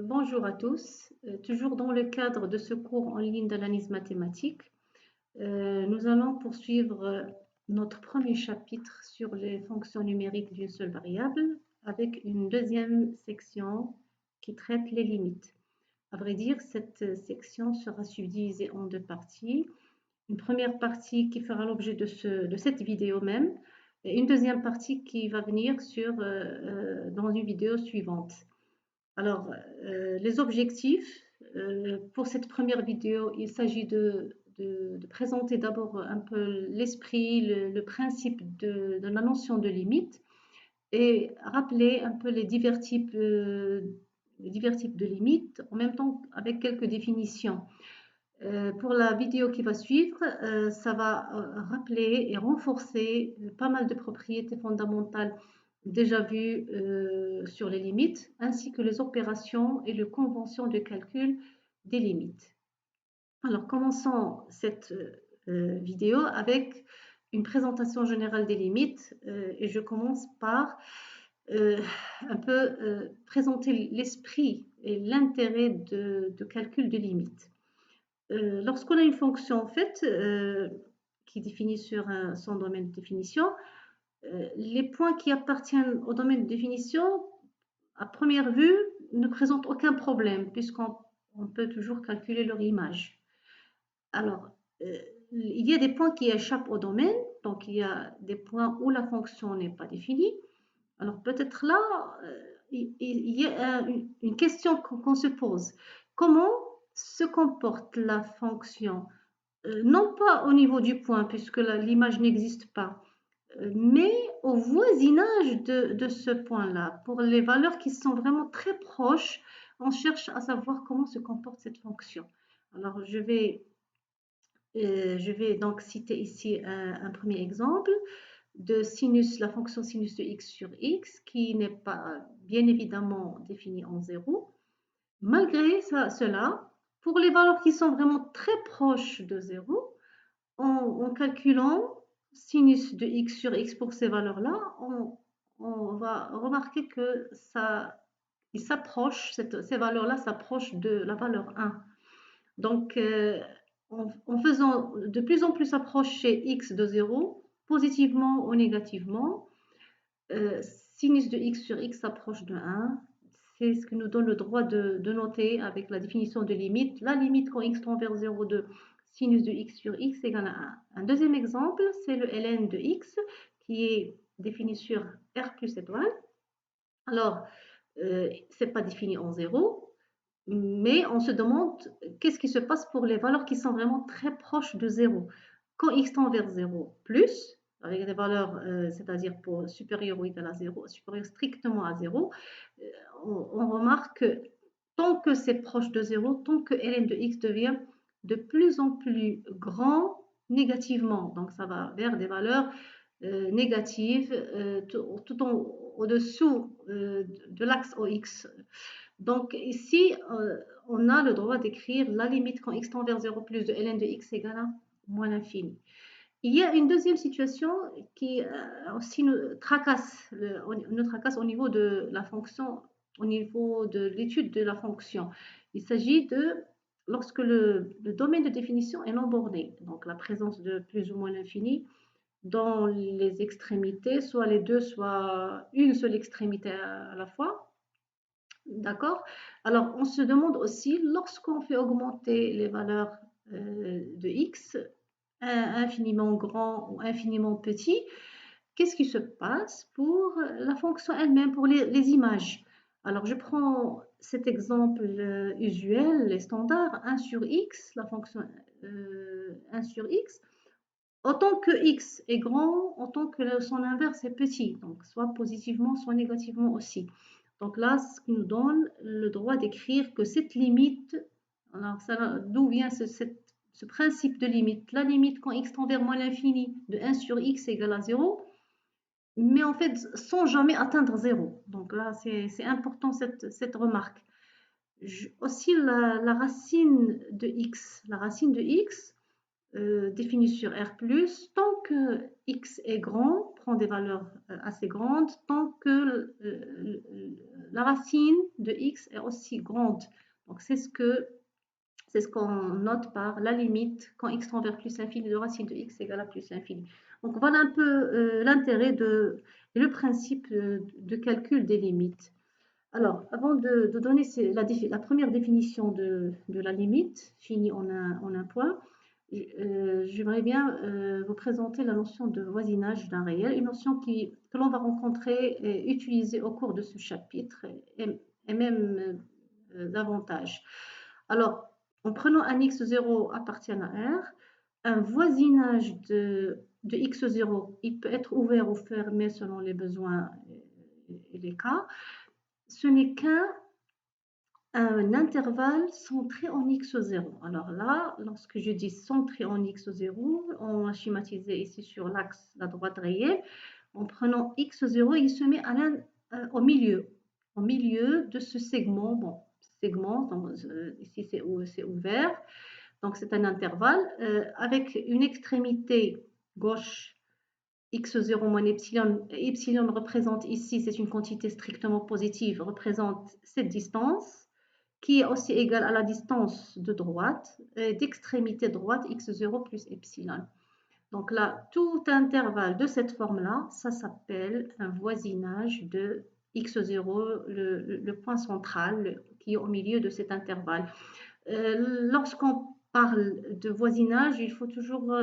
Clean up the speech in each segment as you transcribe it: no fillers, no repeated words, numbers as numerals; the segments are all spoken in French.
Bonjour à tous. Toujours dans le cadre de ce cours en ligne d'analyse mathématique, nous allons poursuivre notre premier chapitre sur les fonctions numériques d'une seule variable avec une deuxième section qui traite les limites. À vrai dire, cette section sera subdivisée en deux parties. Une première partie qui fera l'objet de cette vidéo même et une deuxième partie qui va venir dans une vidéo suivante. Alors, les objectifs, pour cette première vidéo, il s'agit de présenter d'abord un peu l'esprit, le principe de la notion de limite et rappeler un peu les divers types de limites, en même temps avec quelques définitions. Pour la vidéo qui va suivre, ça va rappeler et renforcer pas mal de propriétés fondamentales déjà vues sur les limites, ainsi que les opérations et les conventions de calcul des limites. Alors, commençons cette vidéo avec une présentation générale des limites et je commence par euh, un peu présenter l'esprit et l'intérêt de calcul de limites. Lorsqu'on a une fonction en fait qui définit sur son domaine de définition, les points qui appartiennent au domaine de définition, à première vue, ne présentent aucun problème puisqu'on peut toujours calculer leur image. Alors, il y a des points qui échappent au domaine, donc il y a des points où la fonction n'est pas définie. Alors peut-être là, il y a une question qu'on se pose. Comment se comporte la fonction non pas au niveau du point, puisque l'image n'existe pas, mais au voisinage de ce point-là. Pour les valeurs qui sont vraiment très proches, on cherche à savoir comment se comporte cette fonction. Alors, je vais donc citer ici un premier exemple de sinus, la fonction sinus de x sur x, qui n'est pas bien évidemment définie en 0. Malgré cela, pour les valeurs qui sont vraiment très proches de 0, en calculant sinus de x sur x pour ces valeurs-là, on va remarquer que ces valeurs-là s'approchent de la valeur 1. Donc, en faisant de plus en plus approcher x de 0, positivement ou négativement, sinus de x sur x s'approche de 1. C'est ce qui nous donne le droit de noter avec la définition de limite. La limite quand x tend vers 0 de sinus de x sur x égale à 1. Un deuxième exemple, c'est le ln de x qui est défini sur r plus étoile. Alors, ce n'est pas défini en 0, mais on se demande qu'est-ce qui se passe pour les valeurs qui sont vraiment très proches de 0. Quand x tend vers 0 plus, avec des valeurs, c'est-à-dire pour supérieur ou égal à 0, supérieur strictement à 0, on remarque que tant que c'est proche de 0, tant que ln de x devient de plus en plus grand négativement. Donc ça va vers des valeurs négatives tout au-dessous de l'axe OX. Donc ici, on a le droit d'écrire la limite quand x tend vers 0 plus de ln de x égale à moins l'infini. Il y a une deuxième situation qui aussi nous tracasse au niveau de la fonction, au niveau de l'étude de la fonction. Il s'agit de lorsque le domaine de définition est non borné, donc la présence de plus ou moins l'infini dans les extrémités, soit les deux, soit une seule extrémité à la fois. D'accord? Alors, on se demande aussi, lorsqu'on fait augmenter les valeurs de x, infiniment grand ou infiniment petit, qu'est-ce qui se passe pour la fonction elle-même, pour les images? Alors, je prends cet exemple usuel, les standards, 1 sur x, la fonction 1 sur x, autant que x est grand, autant que son inverse est petit, donc soit positivement, soit négativement aussi. Donc là, ce qui nous donne le droit d'écrire que cette limite, alors d'où vient ce principe de limite? La limite quand x tend vers moins l'infini de 1 sur x égale à 0, mais en fait sans jamais atteindre 0. Donc là, c'est important cette remarque. Aussi la racine de x. La racine de x, définie sur R+, tant que x est grand, prend des valeurs assez grandes, tant que la racine de x est aussi grande. Donc c'est ce qu'on note par la limite quand x tend vers plus l'infini de racine de x égale à plus l'infini. Donc voilà un peu l'intérêt et le principe de calcul des limites. Alors, avant de donner la première définition de la limite, finie en un point, j'aimerais bien vous présenter la notion de voisinage d'un réel, une notion que l'on va rencontrer et utiliser au cours de ce chapitre et même davantage. Alors, en prenant un x0 appartiennent à R, un voisinage de x0, il peut être ouvert ou fermé selon les besoins et les cas. Ce n'est qu'un intervalle centré en x0. Alors là, lorsque je dis centré en x0, on a schématisé ici sur l'axe la droite rayée. En prenant x0, il se met au milieu de ce segment. Bon, segment, donc, ici c'est ouvert, donc c'est un intervalle avec une extrémité gauche x0 moins epsilon. Epsilon représente ici, c'est une quantité strictement positive, représente cette distance qui est aussi égale à la distance de droite, d'extrémité droite x0 plus epsilon. Donc là, tout intervalle de cette forme-là, ça s'appelle un voisinage de x0, le point central qui est au milieu de cet intervalle. Lorsqu'on parle de voisinage, il faut toujours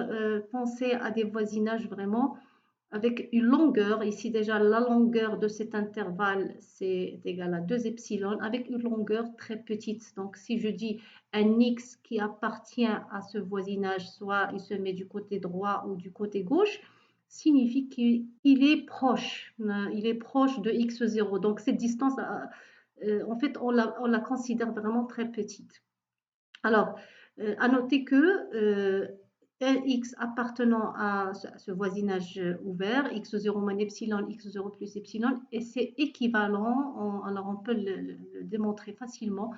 penser à des voisinages vraiment avec une longueur. Ici déjà, la longueur de cet intervalle, c'est égal à 2 epsilon, avec une longueur très petite. Donc, si je dis un x qui appartient à ce voisinage, soit il se met du côté droit ou du côté gauche, signifie qu'il est proche. Il est proche de x0. Donc, cette distance, en fait, on la considère vraiment très petite. Alors, à noter que Lx appartenant à ce voisinage ouvert, x0 moins epsilon, x0 plus epsilon, et c'est équivalent, alors on peut le démontrer facilement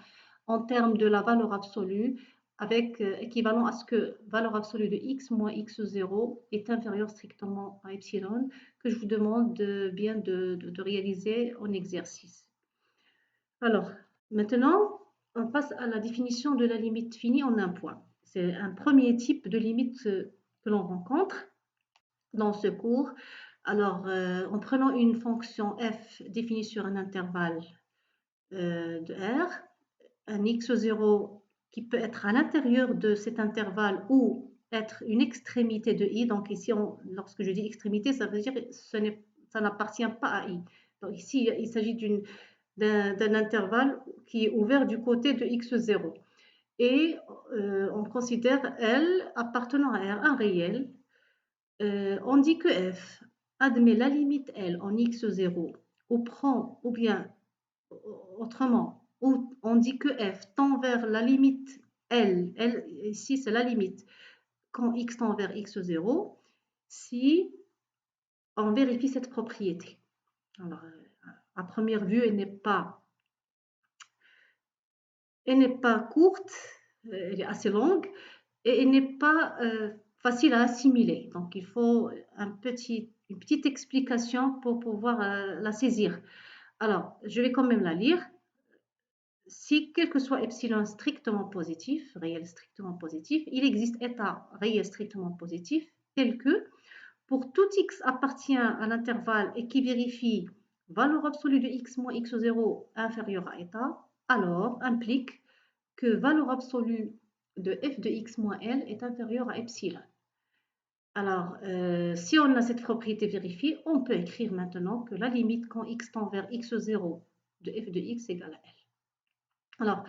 en termes de la valeur absolue, avec équivalent à ce que valeur absolue de x moins x0 est inférieure strictement à epsilon, que je vous demande bien de réaliser en exercice. Alors, maintenant, on passe à la définition de la limite finie en un point. C'est un premier type de limite que l'on rencontre dans ce cours. Alors, en prenant une fonction f définie sur un intervalle de R, un x0 qui peut être à l'intérieur de cet intervalle ou être une extrémité de i. Donc ici, lorsque je dis extrémité, ça veut dire que ça n'appartient pas à i. Donc ici, il s'agit d'un intervalle qui est ouvert du côté de x0. Et on considère L appartenant à R un réel. On dit que f admet la limite L en x0 ou bien autrement, on dit que f tend vers la limite L ici c'est la limite, quand x tend vers x0, si on vérifie cette propriété. Alors, à première vue, elle n'est pas courte, elle est assez longue, et elle n'est pas facile à assimiler. Donc, il faut une petite explication pour pouvoir la saisir. Alors, je vais quand même la lire. Si quel que soit epsilon strictement positif, réel strictement positif, il existe état réel strictement positif tel que pour tout x appartient à l'intervalle et qui vérifie valeur absolue de x moins x0 inférieure à état, alors implique que valeur absolue de f de x moins L est inférieure à epsilon. Alors, si on a cette propriété vérifiée, on peut écrire maintenant que la limite quand x tend vers x0 de f de x égale à L. Alors,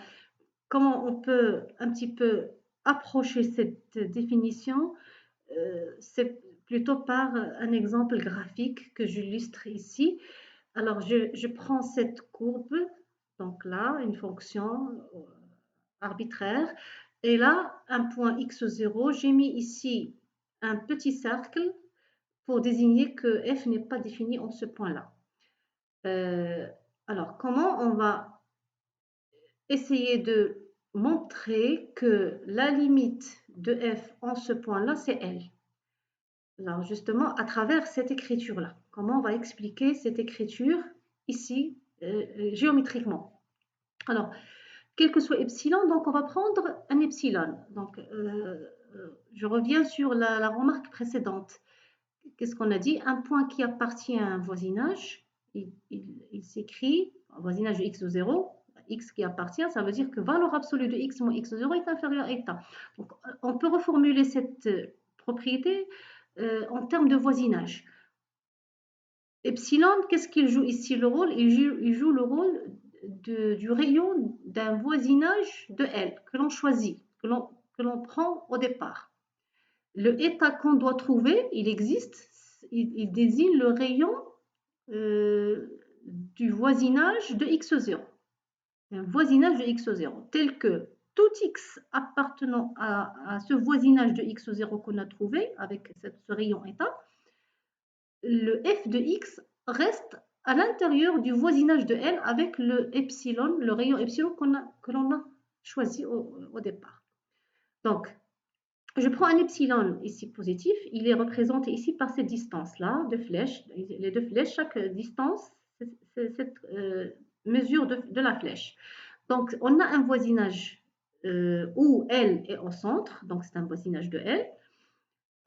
comment on peut un petit peu approcher cette définition? C'est plutôt par un exemple graphique que j'illustre ici. Alors, je prends cette courbe, donc là, une fonction arbitraire, et là, un point x0, j'ai mis ici un petit cercle pour désigner que f n'est pas défini en ce point-là. Alors, comment on va essayer de montrer que la limite de f en ce point-là, c'est L. Alors justement, à travers cette écriture-là, comment on va expliquer cette écriture ici, géométriquement? Alors, quel que soit epsilon, donc on va prendre un epsilon. Donc, je reviens sur la remarque précédente. Qu'est-ce qu'on a dit? Un point qui appartient à un voisinage, il s'écrit, un voisinage de x de 0, x qui appartient, ça veut dire que valeur absolue de x moins x de 0 est inférieure à eta. Donc, on peut reformuler cette propriété en termes de voisinage. Epsilon, qu'est-ce qu'il joue ici le rôle? Il joue le rôle du rayon d'un voisinage de L que l'on choisit, que l'on prend au départ. Le état qu'on doit trouver, il existe, il désigne le rayon du voisinage de x0. Un voisinage de x0, tel que tout x appartenant à ce voisinage de x0 qu'on a trouvé avec ce rayon état, le f de x reste à l'intérieur du voisinage de L avec le epsilon, le rayon epsilon que l'on a choisi au départ. Donc, je prends un epsilon ici positif, il est représenté ici par cette distance-là, deux flèches, les deux flèches, chaque distance, c'est cette mesure de la flèche. Donc, on a un voisinage où L est au centre, donc c'est un voisinage de L.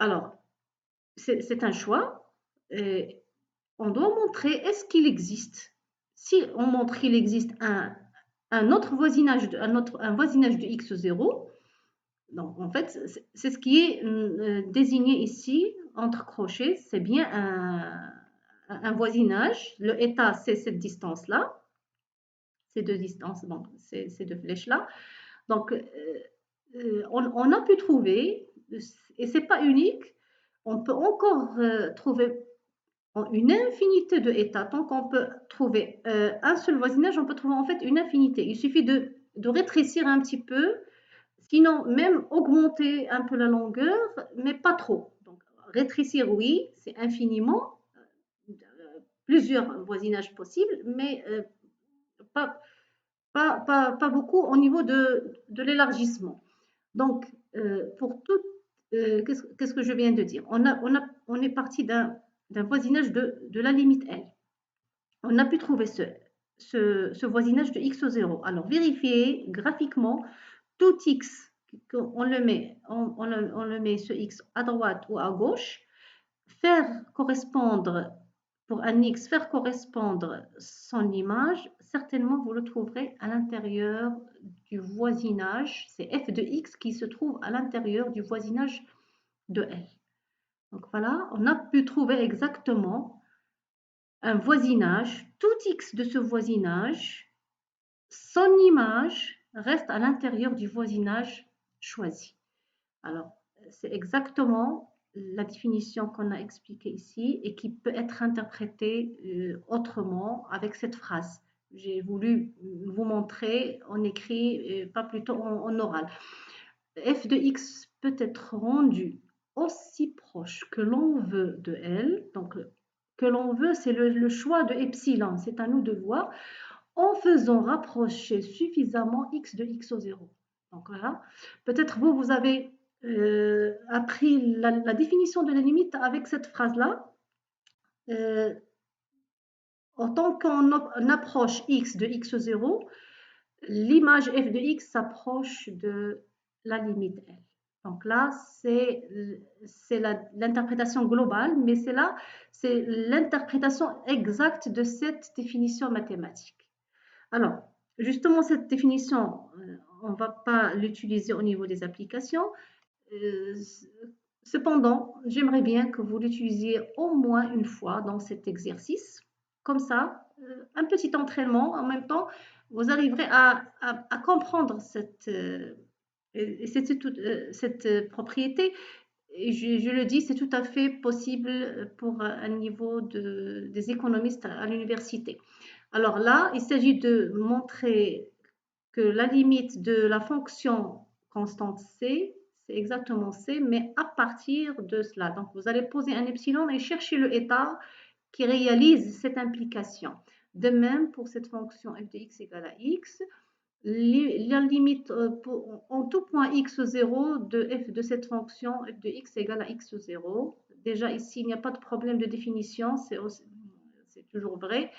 Alors, c'est un choix. On doit montrer est-ce qu'il existe. Si on montre qu'il existe un autre voisinage, un voisinage de x0, donc en fait, c'est ce qui est désigné ici entre crochets, c'est bien un voisinage. Le état, c'est cette distance-là, ces deux distances, donc ces deux flèches-là. Donc, on a pu trouver, et c'est pas unique, on peut encore trouver une infinité de états. Tant qu'on peut trouver un seul voisinage, on peut trouver en fait une infinité. Il suffit de rétrécir un petit peu, sinon même augmenter un peu la longueur, mais pas trop. Donc rétrécir, oui, c'est infiniment, plusieurs voisinages possibles, mais pas beaucoup au niveau de l'élargissement. Donc, pour tout, qu'est-ce que je viens de dire? On est parti d'un voisinage de la limite L. On a pu trouver ce voisinage de x au 0. Alors, vérifiez graphiquement tout x, on le met ce x à droite ou à gauche, faire correspondre, pour un x, faire correspondre son image, certainement vous le trouverez à l'intérieur du voisinage, c'est f de x qui se trouve à l'intérieur du voisinage de L. Donc voilà, on a pu trouver exactement un voisinage, tout x de ce voisinage, son image reste à l'intérieur du voisinage choisi. Alors, c'est exactement la définition qu'on a expliquée ici et qui peut être interprétée autrement avec cette phrase. J'ai voulu vous montrer en écrit, pas plutôt en oral. F de x peut être rendu aussi proche que l'on veut de L. Donc, que l'on veut, c'est le choix de epsilon. C'est à nous de voir en faisant rapprocher suffisamment x de x au 0. Donc voilà, peut-être vous avez appris la définition de la limite avec cette phrase-là. En tant qu'on approche x de x au 0, l'image f de x s'approche de la limite L. Donc là, c'est l'interprétation globale, mais c'est l'interprétation exacte de cette définition mathématique. Alors, justement, cette définition, on ne va pas l'utiliser au niveau des applications. Cependant, j'aimerais bien que vous l'utilisiez au moins une fois dans cet exercice. Comme ça, un petit entraînement, en même temps, vous arriverez à comprendre cette propriété. Et je le dis, c'est tout à fait possible pour un niveau des économistes à l'université. Alors là, il s'agit de montrer que la limite de la fonction constante c, c'est exactement c, mais à partir de cela. Donc, vous allez poser un epsilon et chercher le état qui réalise cette implication. De même, pour cette fonction f de x égale à x, la limite en tout point x0 de f de cette fonction f de x égale à x0. Déjà ici, il n'y a pas de problème de définition, c'est toujours vrai.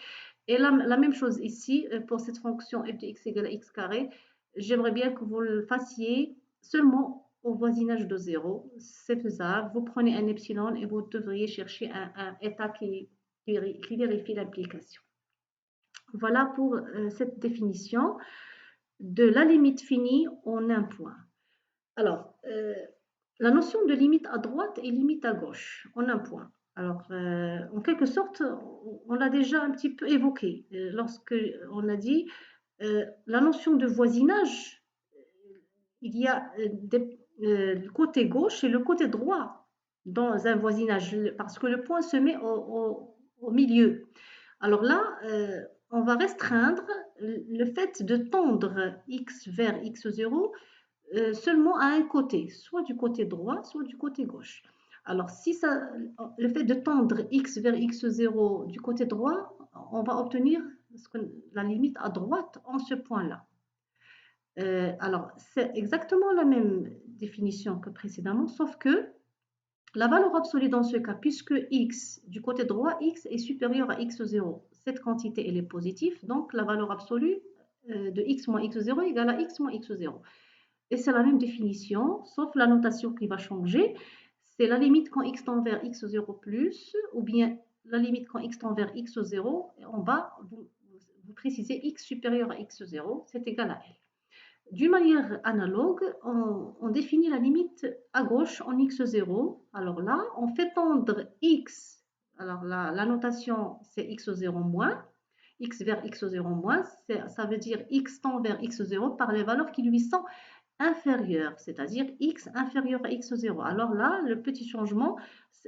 Et la même chose ici, pour cette fonction f de x égale à x carré, j'aimerais bien que vous le fassiez seulement au voisinage de 0. C'est faisable. Vous prenez un epsilon et vous devriez chercher un état qui vérifie l'implication. Voilà pour cette définition de la limite finie en un point. Alors, la notion de limite à droite et limite à gauche en un point. Alors, en quelque sorte, on l'a déjà un petit peu évoqué lorsque on a dit la notion de voisinage. Il y a le côté gauche et le côté droit dans un voisinage, parce que le point se met au milieu. Alors là, on va restreindre le fait de tendre x vers x0 seulement à un côté, soit du côté droit, soit du côté gauche. Alors, si ça, le fait de tendre x vers x0 du côté droit, on va obtenir la limite à droite en ce point-là. Alors, c'est exactement la même définition que précédemment, sauf que la valeur absolue dans ce cas, puisque x, du côté droit, x est supérieur à x0, cette quantité, elle est positive, donc la valeur absolue de x moins x0 égale à x moins x0. Et c'est la même définition, sauf la notation qui va changer. C'est la limite quand x tend vers x0 plus, ou bien la limite quand x tend vers x0, et en bas, vous précisez x supérieur à x0, c'est égal à L. D'une manière analogue, on définit la limite à gauche en x0. Alors là, on fait tendre x. Alors la notation, c'est x0 moins. X vers x0 moins, ça veut dire x tend vers x0 par les valeurs qui lui sont inférieur, c'est-à-dire x inférieur à x0. Alors là, le petit changement,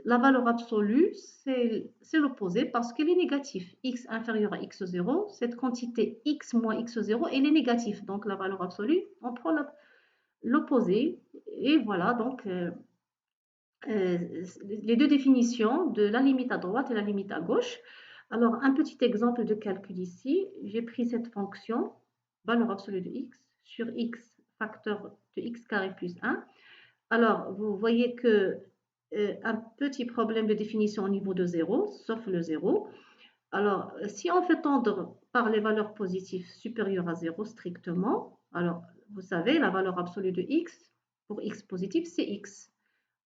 la valeur absolue, c'est l'opposé parce qu'elle est négative. X inférieur à x0, cette quantité x moins x0, elle est négative. Donc la valeur absolue, on prend l'opposé. Et voilà, donc les deux définitions de la limite à droite et la limite à gauche. Alors, un petit exemple de calcul ici. J'ai pris cette fonction, valeur absolue de x, sur x facteur de x carré plus 1. Alors, vous voyez que un petit problème de définition au niveau de 0, sauf le 0. Alors, si on fait tendre par les valeurs positives supérieures à 0 strictement, alors, vous savez, la valeur absolue de x, pour x positif, c'est x.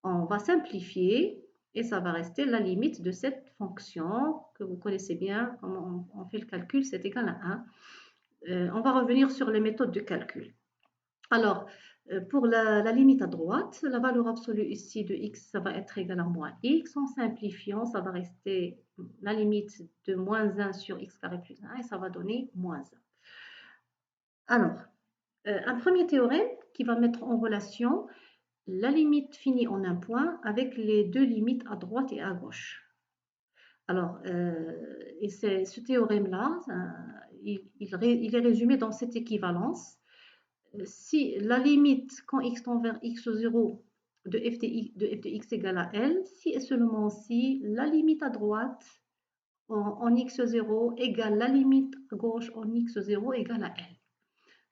On va simplifier et ça va rester la limite de cette fonction que vous connaissez bien, comment on fait le calcul, c'est égal à 1. On va revenir sur les méthodes de calcul. Alors, pour la limite à droite, la valeur absolue ici de x, ça va être égal à moins x. En simplifiant, ça va rester la limite de moins 1 sur x carré plus 1 et ça va donner moins 1. Alors, un premier théorème qui va mettre en relation la limite finie en un point avec les deux limites à droite et à gauche. Alors, et c'est ce théorème-là, il est résumé dans cette équivalence. Si la limite quand x tend vers x0 de f de x égale à L, si et seulement si la limite à droite en x0 égale la limite à gauche en x0 égale à L.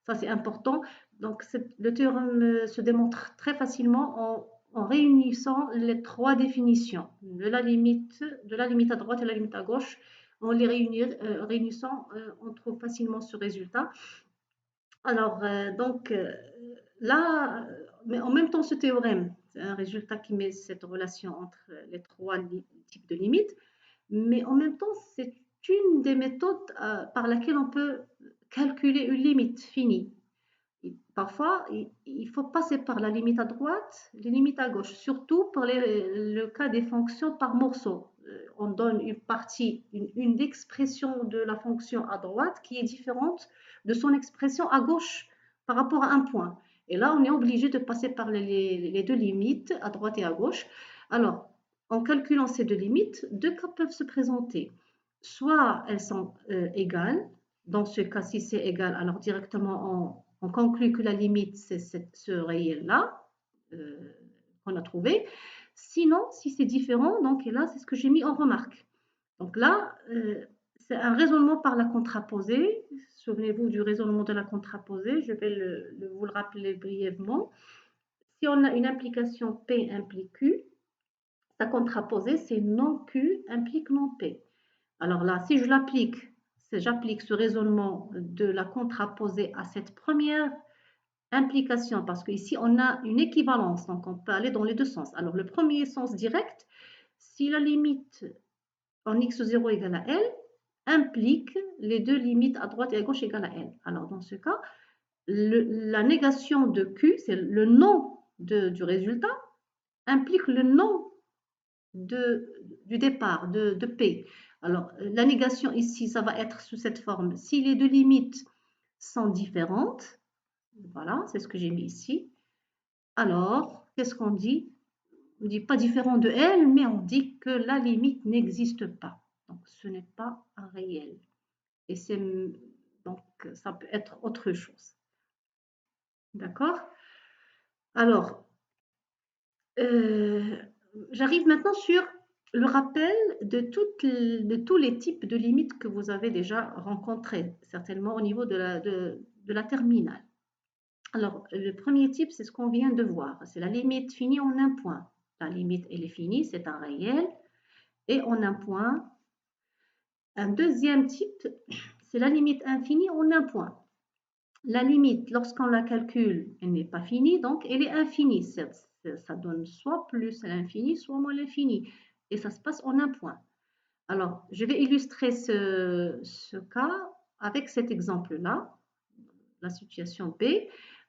Ça, c'est important. Donc, le théorème se démontre très facilement en réunissant les trois définitions de la limite à droite et la limite à gauche. En les réunissant, on trouve facilement ce résultat. Alors, donc, là, mais en même temps, ce théorème, c'est un résultat qui met cette relation entre les trois types de limites, mais en même temps, c'est une des méthodes par laquelle on peut calculer une limite finie. Parfois, il faut passer par la limite à droite, les limites à gauche, surtout pour le cas des fonctions par morceaux. On donne une partie, une expression de la fonction à droite qui est différente de son expression à gauche par rapport à un point. Et là, on est obligé de passer par les deux limites, à droite et à gauche. Alors, en calculant ces deux limites, deux cas peuvent se présenter. Soit elles sont égales, dans ce cas, si c'est égal, alors directement on conclut que la limite, c'est ce réel-là qu'on a trouvé. Sinon, si c'est différent, donc là, c'est ce que j'ai mis en remarque. Donc là, c'est un raisonnement par la contraposée Souvenez-vous du raisonnement de la contraposée, je vais vous le rappeler brièvement. Si on a une implication P implique Q, sa contraposée, c'est non Q implique non P. Alors là, si j'applique ce raisonnement de la contraposée à cette première implication, parce qu'ici, on a une équivalence, donc on peut aller dans les deux sens. Alors, le premier sens direct, si la limite en x0 égale à L, implique les deux limites à droite et à gauche égales à L. Alors, dans ce cas, la négation de Q, c'est le non du résultat, implique le non du départ, de P. Alors, la négation ici, ça va être sous cette forme. Si les deux limites sont différentes, voilà, c'est ce que j'ai mis ici, alors, qu'est-ce qu'on dit? On ne dit pas différent de L, mais on dit que la limite n'existe pas. Donc, ce n'est pas un réel. Et donc, ça peut être autre chose. D'accord? Alors, j'arrive maintenant sur le rappel de tous les types de limites que vous avez déjà rencontrés, certainement au niveau de la terminale. Alors, le premier type, c'est ce qu'on vient de voir. C'est la limite finie en un point. La limite, elle est finie, c'est un réel. Et en un point. Un deuxième type, c'est la limite infinie en un point. La limite, lorsqu'on la calcule, elle n'est pas finie, donc elle est infinie. Ça donne soit plus l'infini, soit moins l'infini. Et ça se passe en un point. Alors, je vais illustrer ce cas avec cet exemple-là, la situation B.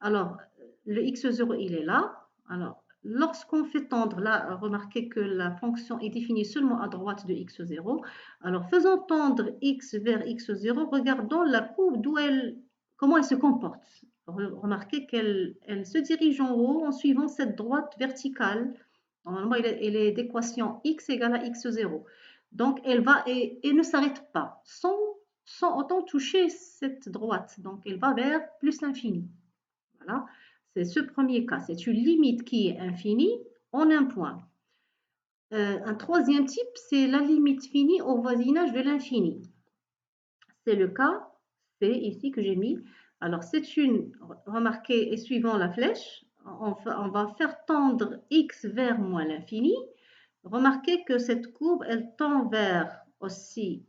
Alors, le x0, il est là. Alors, lorsqu'on fait tendre, là, remarquez que la fonction est définie seulement à droite de x0. Alors, faisons tendre x vers x0, regardons la courbe comment elle se comporte. Remarquez qu'elle se dirige en haut en suivant cette droite verticale. Normalement, elle est d'équation x égale à x0. Donc, elle va et ne s'arrête pas, sans autant toucher cette droite. Donc, elle va vers plus l'infini. Voilà, c'est ce premier cas. C'est une limite qui est infinie en un point. Un troisième type, c'est la limite finie au voisinage de l'infini. C'est le cas, c'est ici que j'ai mis. Alors, remarquez, et suivant la flèche, on va faire tendre x vers moins l'infini. Remarquez que cette courbe, elle tend vers aussi,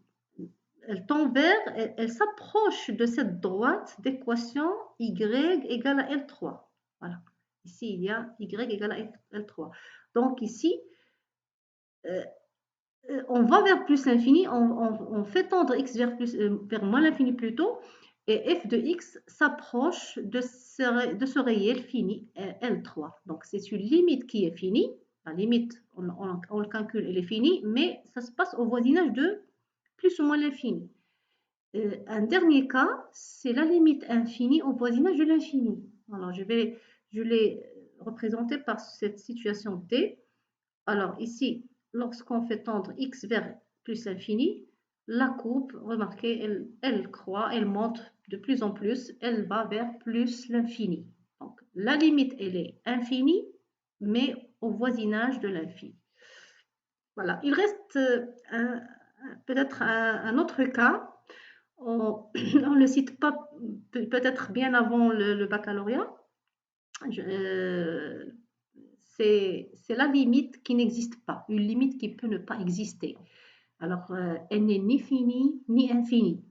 elle s'approche de cette droite d'équation y égale à L3. Voilà. Ici, il y a y égale à L3. Donc ici, on va vers plus l'infini, on fait tendre x vers moins l'infini plutôt, et f de x s'approche de ce réel fini, L3. Donc c'est une limite qui est finie, la limite, on le calcule, elle est finie, mais ça se passe au voisinage de plus ou moins l'infini. Un dernier cas, c'est la limite infinie au voisinage de l'infini. Alors je l'ai représenté par cette situation T. Alors ici, lorsqu'on fait tendre x vers plus l'infini, la courbe, remarquez, elle croît, elle monte de plus en plus, elle va vers plus l'infini. Donc la limite, elle est infinie, mais au voisinage de l'infini. Voilà, il reste peut-être un autre cas. On ne le cite pas peut-être bien avant le baccalauréat. C'est la limite qui n'existe pas, une limite qui peut ne pas exister. Alors, elle n'est ni finie ni infinie.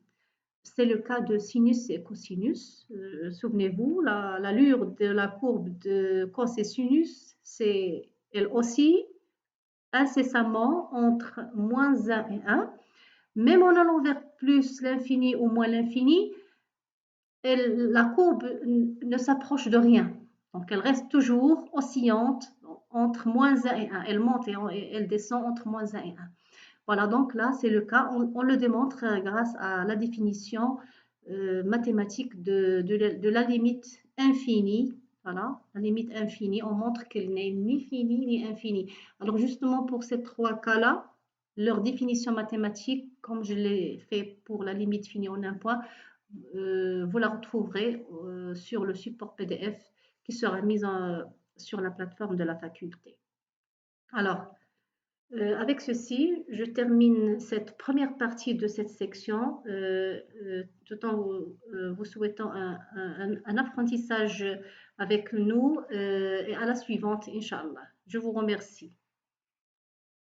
C'est le cas de sinus et cosinus. Souvenez-vous, l'allure de la courbe de cos et sinus, elle oscille incessamment entre moins 1 et 1. Même en allant vers plus l'infini ou moins l'infini, la courbe ne s'approche de rien. Donc, elle reste toujours oscillante entre moins 1 et 1. Elle monte et elle descend entre moins 1 et 1. Voilà, donc là, c'est le cas. On le démontre grâce à la définition mathématique de la limite infinie. Voilà, la limite infinie, on montre qu'elle n'est ni finie ni infinie. Alors, justement, pour ces trois cas-là, leur définition mathématique, comme je l'ai fait pour la limite finie en un point, vous la retrouverez sur le support PDF qui sera mis sur la plateforme de la faculté. Alors, Avec ceci, je termine cette première partie de cette section, tout en vous souhaitant un apprentissage avec nous et à la suivante, Inch'Allah. Je vous remercie.